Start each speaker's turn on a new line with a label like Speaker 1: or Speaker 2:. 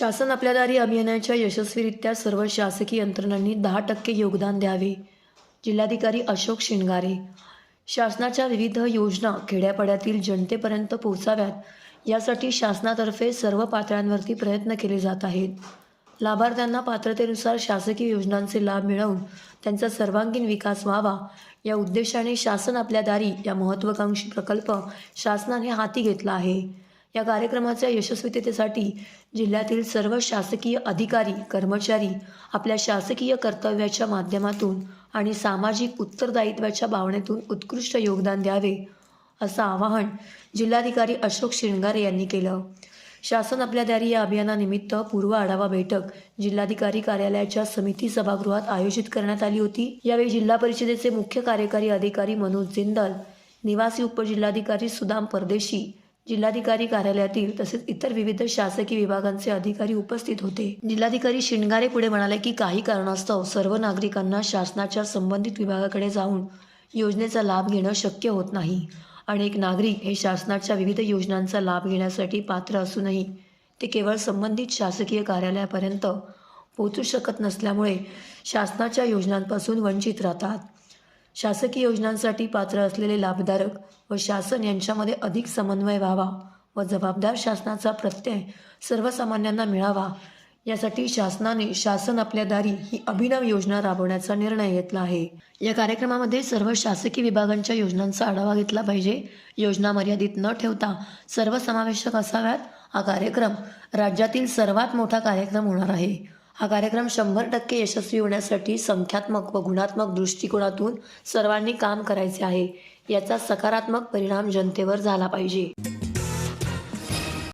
Speaker 1: शासन आपल्या दारी अभियानाच्या यशस्वीरित्या सर्व शासकीय यंत्रणांनी 10% योगदान द्यावे. जिल्हाधिकारी अशोक शिणगारे. शासनाच्या विविध योजना खेड्यापाड्यातील जनतेपर्यंत पोहोचाव्यात यासाठी शासनातर्फे सर्व पातळ्यांवरती प्रयत्न केले जात आहेत. लाभार्थ्यांना पात्रतेनुसार शासकीय योजनांचे लाभ मिळवून त्यांचा सर्वांगीण विकास व्हावा या उद्देशाने शासन आपल्या दारी या महत्त्वाकांक्षी प्रकल्प शासनाने हाती घेतला आहे. या कार्यक्रमाच्या यशस्वीतेसाठी जिल्ह्यातील सर्व शासकीय अधिकारी कर्मचारी आपल्या शासकीय कर्तव्याच्या माध्यमातून आणि सामाजिक उत्तरदायित्वाच्या भावनेतून उत्कृष्ट योगदान द्यावे असं आवाहन जिल्हाधिकारी अशोक शिणगारे यांनी केलं. शासन आपल्या दारी या अभियानानिमित्त पूर्व आढावा बैठक जिल्हाधिकारी कार्यालयाच्या समिती सभागृहात आयोजित करण्यात आली होती. यावेळी जिल्हा परिषदेचे मुख्य कार्यकारी अधिकारी मनोज जिंदाल, निवासी उपजिल्हाधिकारी सुदाम परदेशी, जिल्हाधिकारी कार्यालयातील तसेच इतर विविध शासकीय विभागांचे अधिकारी उपस्थित होते. जिल्हाधिकारी शिणगारे पुढे म्हणाले की काही कारणास्तव सर्व नागरिकांना शासनाच्या संबंधित विभागाकडे जाऊन योजनेचा लाभ घेणं शक्य होत नाही. अनेक नागरिक हे शासनाच्या विविध योजनांचा लाभ घेण्यासाठी पात्र असूनही ते केवळ संबंधित शासकीय कार्यालयापर्यंत पोहोचू शकत नसल्यामुळे शासनाच्या योजनांपासून वंचित राहतात. शासकीय योजनांसाठी पात्र असलेले लाभधारक व शासन यांच्यामध्ये अधिक समन्वय व्हावा व जबाबदार शासनाचा प्रत्यय सर्वसामान्यांना मिळावा यासाठी शासनाने शासन आपल्या दारी ही अभिनव योजना राबवण्याचा निर्णय घेतला आहे. या कार्यक्रमामध्ये सर्व शासकीय विभागांच्या योजनांचा आढावा घेतला पाहिजे. योजना मर्यादित न ठेवता सर्वसमावेशक असाव्यात. हा कार्यक्रम राज्यातील सर्वात मोठा कार्यक्रम होणार आहे. हा कार्यक्रम 100% यशस्वी होण्यासाठी संख्यात्मक व गुणात्मक दृष्टिकोनातून सर्वांनी काम करायचे आहे. याचा सकारात्मक परिणाम जनतेवर झाला पाहिजे.